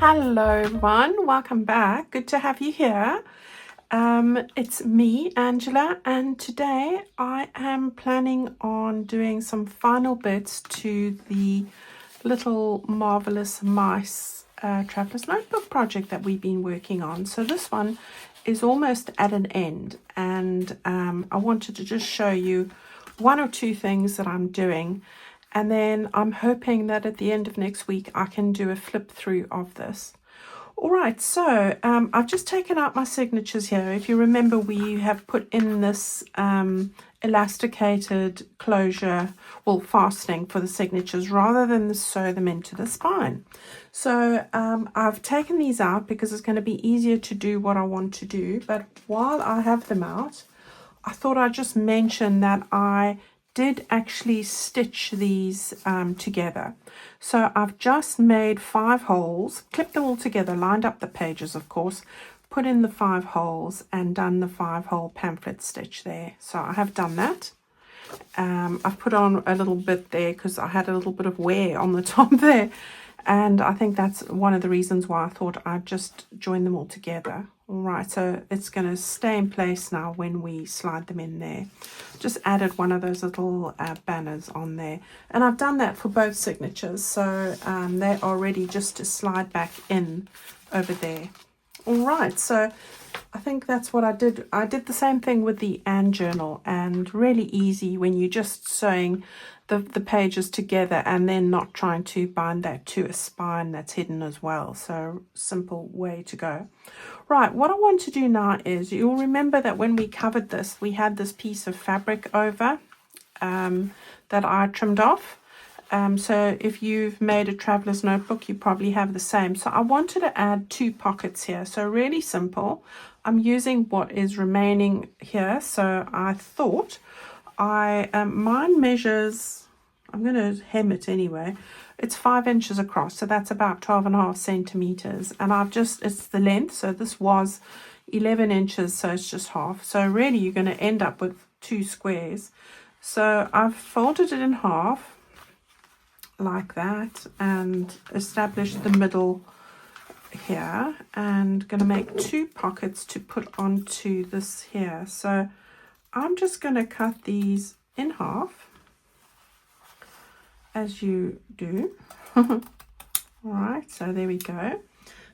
Hello everyone, welcome back. Good to have you here. It's me, Angela, and today I am planning on doing some final bits to the little marvelous mice traveler's notebook project that we've been working on. So this one is almost at an end, and I wanted to just show you one or two things that I'm doing. And then I'm hoping that at the end of next week, I can do a flip through of this. All right, so I've just taken out my signatures here. If you remember, we have put in this elasticated closure, well, fastening for the signatures rather than sew them into the spine. So I've taken these out because it's going to be easier to do what I want to do. But while I have them out, I thought I'd just mention that I did actually stitch these together. So I've just made 5 holes, clipped them all together, lined up the pages of course, put in the 5 holes and done the 5-hole pamphlet stitch there. So I have done that. I've put on a little bit there because I had a little bit of wear on the top there, and I think that's one of the reasons why I thought I'd just join them all together. All right, so it's going to stay in place now when we slide them in there. Just added one of those little banners on there, and I've done that for both signatures, so they are ready just to slide back in over there. All right, so I think that's what I did. I did the same thing with the Anne journal, and really easy when you're just sewing the pages together and then not trying to bind that to a spine that's hidden as well. So simple way to go. Right, what I want to do now is, you'll remember that when we covered this, we had this piece of fabric over that I trimmed off. So if you've made a traveler's notebook, you probably have the same. So I wanted to add 2 pockets here. So really simple. I'm using what is remaining here. So I thought mine measures, I'm going to hem it anyway. It's 5 inches across, so that's about 12.5 centimeters. And it's the length, so this was 11 inches, so it's just half. So really you're going to end up with 2 squares. So I've folded it in half like that and established the middle here, and going to make 2 pockets to put onto this here. So I'm just going to cut these in half, as you do. All right, so there we go.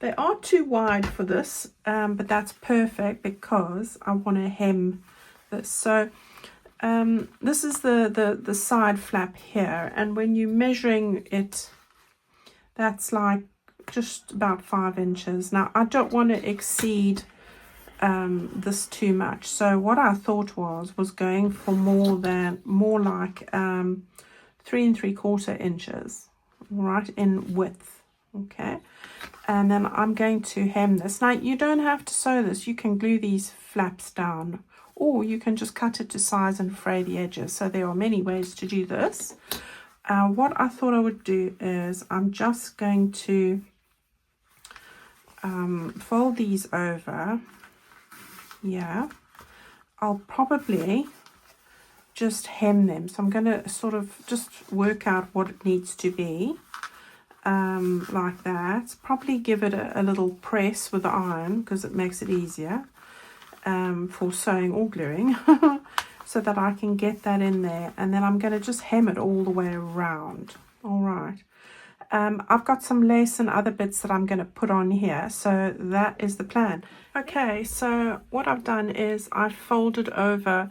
They are too wide for this, but that's perfect because I want to hem this. So this is the side flap here, and when you're measuring it, that's like just about 5 inches. Now I don't want to exceed this too much, so what I thought was going for more like 3 3/4 inches, right, in width. Okay, and then I'm going to hem this. Now you don't have to sew this, you can glue these flaps down, or you can just cut it to size and fray the edges. So there are many ways to do this. What I thought I would do is I'm just going to fold these over. Yeah, I'll probably just hem them. So I'm going to sort of just work out what it needs to be, like that. Probably give it a little press with the iron because it makes it easier for sewing or gluing, so that I can get that in there. And then I'm going to just hem it all the way around. All right. I've got some lace and other bits that I'm going to put on here, so that is the plan. Okay, so what I've done is I've folded over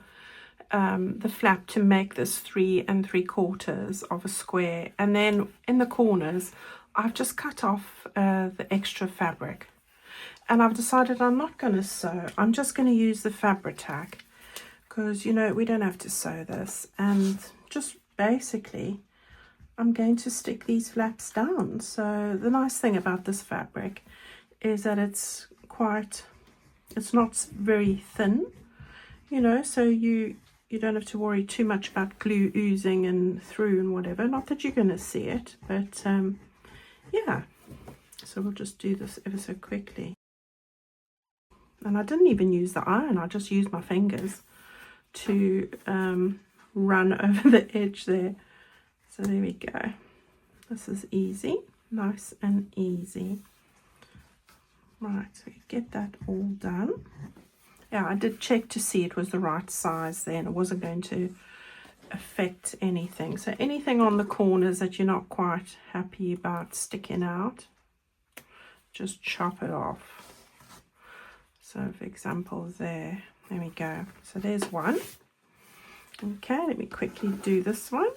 the flap to make this 3 3/4 of a square, and then in the corners I've just cut off the extra fabric, and I've decided I'm not going to sew. I'm just going to use the fabric tack, because you know we don't have to sew this, and just basically I'm going to stick these flaps down. So the nice thing about this fabric is that it's not very thin, you know, so you don't have to worry too much about glue oozing and through and whatever. Not that you're going to see it, but yeah. So we'll just do this ever so quickly. And I didn't even use the iron, I just used my fingers to run over the edge there. So there we go. This is easy, nice and easy. Right, so we get that all done. Yeah, I did check to see it was the right size then. It wasn't going to affect anything. So anything on the corners that you're not quite happy about sticking out, just chop it off. So for example, there we go. So there's one. Okay, let me quickly do this one.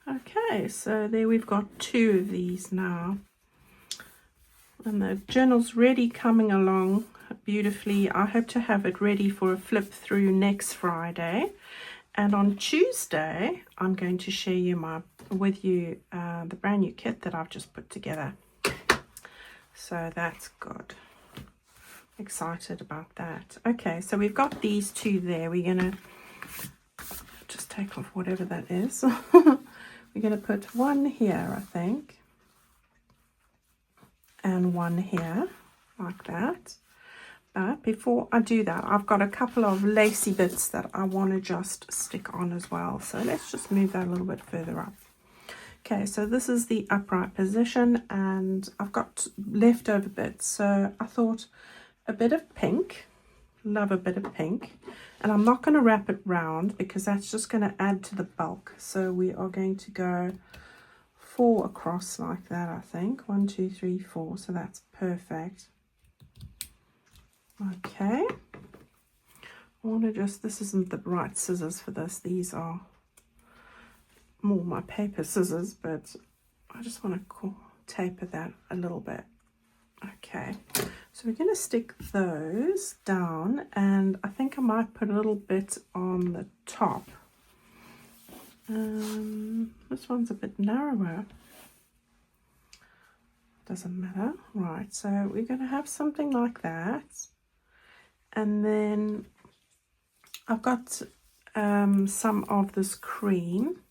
Okay, so there we've got 2 of these now. And the journal's ready, coming along beautifully. I hope to have it ready for a flip through next Friday. And on Tuesday, I'm going to share with you the brand new kit that I've just put together. So that's good. Excited about that. Okay, so we've got these 2 there. We're going to just take off whatever that is. We're going to put one here, I think. And one here, like that. But before I do that, I've got a couple of lacy bits that I want to just stick on as well. So let's just move that a little bit further up. Okay, so this is the upright position, and I've got leftover bits. So I thought a bit of pink, love a bit of pink. And I'm not going to wrap it round because that's just going to add to the bulk. So we are going to go 4 across like that, I think. 1, 2, 3, 4. So that's perfect. Okay. I want to just, this isn't the right scissors for this. These are more my paper scissors, but I just want to taper that a little bit. Okay. So we're going to stick those down, and I think I might put a little bit on the top. This one's a bit narrower. Doesn't matter. Right, so we're going to have something like that. And then I've got some of this cream,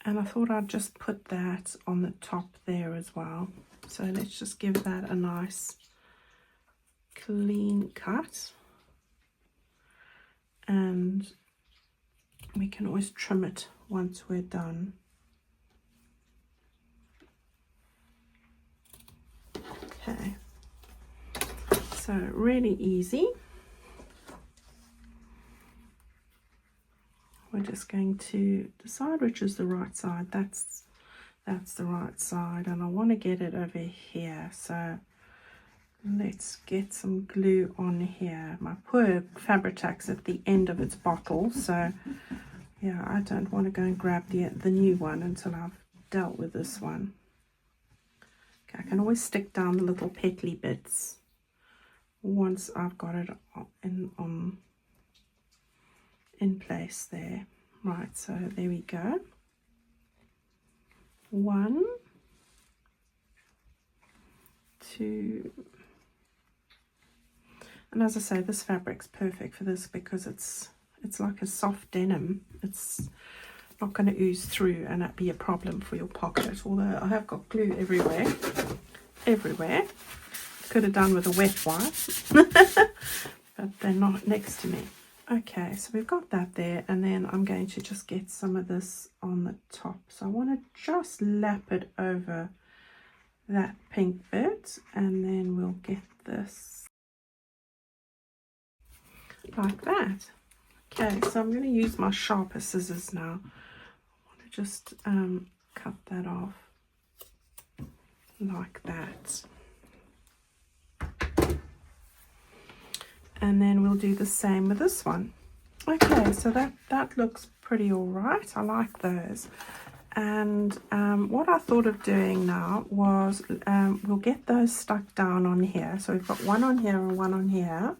and I thought I'd just put that on the top there as well. So let's just give that a nice clean cut, and we can always trim it once we're done. Okay, so really easy. We're just going to decide which is the right side. That's the right side, and I want to get it over here. So let's get some glue on here. My poor Fabri-Tac at the end of its bottle, so yeah, I don't want to go and grab the new one until I've dealt with this one. Okay, I can always stick down the little petly bits once I've got it in place there. Right, so there we go. 1, 2, and as I say, this fabric's perfect for this because it's like a soft denim. It's not going to ooze through and that be a problem for your pocket, although I have got glue everywhere. Could have done with a wet wipe, but they're not next to me. Okay, so we've got that there, and then I'm going to just get some of this on the top. So I want to just lap it over that pink bit, and then we'll get this like that. Okay, so I'm going to use my sharper scissors now. I want to just cut that off like that. And then we'll do the same with this one. Okay, so that looks pretty all right. I like those. And what I thought of doing now was we'll get those stuck down on here. So we've got one on here and one on here.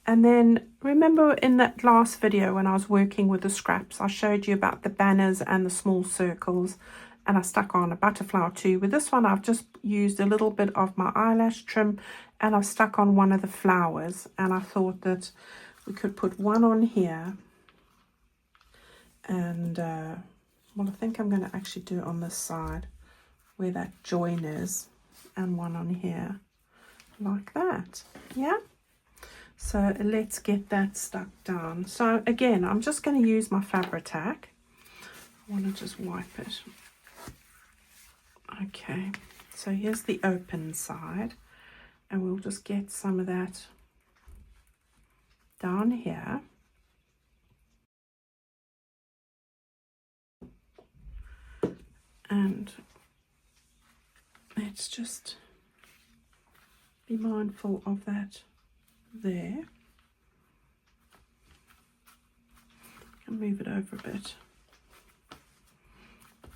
And then remember in that last video when I was working with the scraps, I showed you about the banners and the small circles, and I stuck on a butterfly or 2. With this one, I've just used a little bit of my eyelash trim, and I've stuck on one of the flowers. And I thought that we could put one on here, and well, I think I'm going to actually do it on this side where that join is, and one on here like that. Yeah. So let's get that stuck down. So again, I'm just going to use my Fabri-Tac. I want to just wipe it Okay, so here's the open side, and we'll just get some of that down here. And let's just be mindful of that there. And move it over a bit.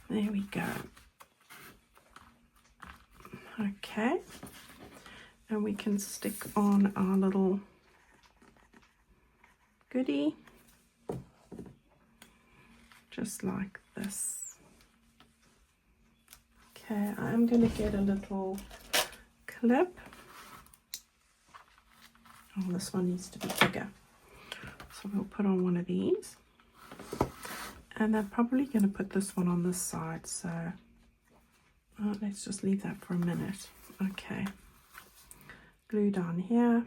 There we go. Okay, and we can stick on our little goodie just like this. Okay, I'm going to get a little clip. Oh, this one needs to be bigger, so we'll put on one of these, and I'm probably going to put this one on this side, so let's just leave that for a minute. Okay, glue down here.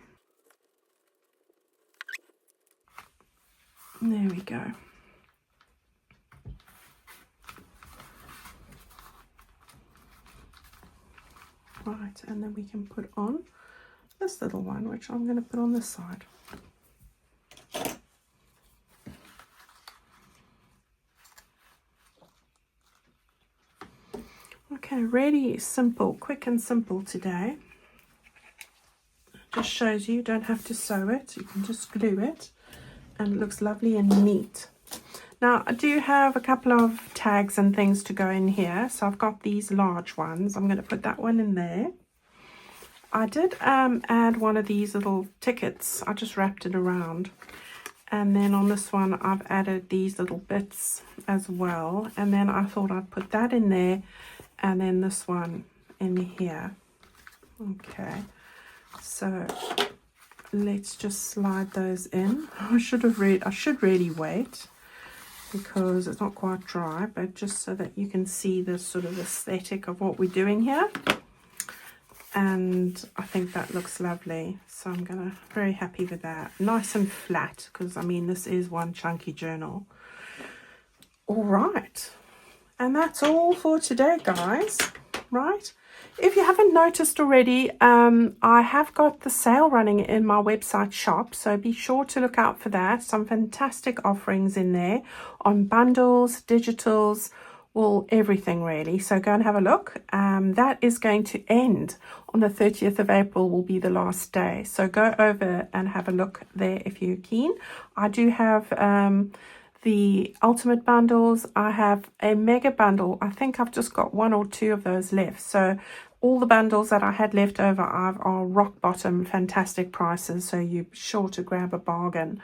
There we go. Right, and then we can put on this little one, which I'm going to put on this side. Okay, really simple, quick and simple today. Just shows you don't have to sew it, you can just glue it, and it looks lovely and neat. Now I do have a couple of tags and things to go in here, so I've got these large ones. I'm going to put that one in there. I did add one of these little tickets. I just wrapped it around, and then on this one I've added these little bits as well, and then I thought I'd put that in there, and then this one in here. Okay, so let's just slide those in. I should really wait because it's not quite dry, but just so that you can see the sort of aesthetic of what we're doing here. And I think that looks lovely, so I'm very happy with that. Nice and flat, because I mean this is one chunky journal. All right, and that's all for today, guys. Right, if you haven't noticed already, I have got the sale running in my website shop, so be sure to look out for that. Some fantastic offerings in there on bundles, digitals, well, everything really. So go and have a look. That is going to end on the 30th of April, will be the last day. So go over and have a look there if you're keen. I do have the ultimate bundles. I have a mega bundle. I think I've just got 1 or 2 of those left. So all the bundles that I had left over are rock bottom fantastic prices, so you're sure to grab a bargain.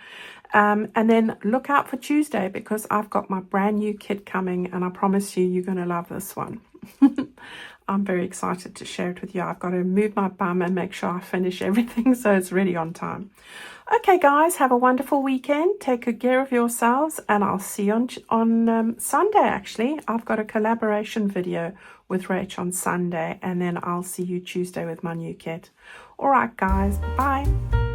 And then look out for Tuesday, because I've got my brand new kit coming, and I promise you're going to love this one. I'm very excited to share it with you. I've got to move my bum and make sure I finish everything so it's ready on time. Okay, guys, have a wonderful weekend. Take good care of yourselves, and I'll see you on Sunday, actually. I've got a collaboration video with Rach on Sunday, and then I'll see you Tuesday with my new kit. All right, guys, bye.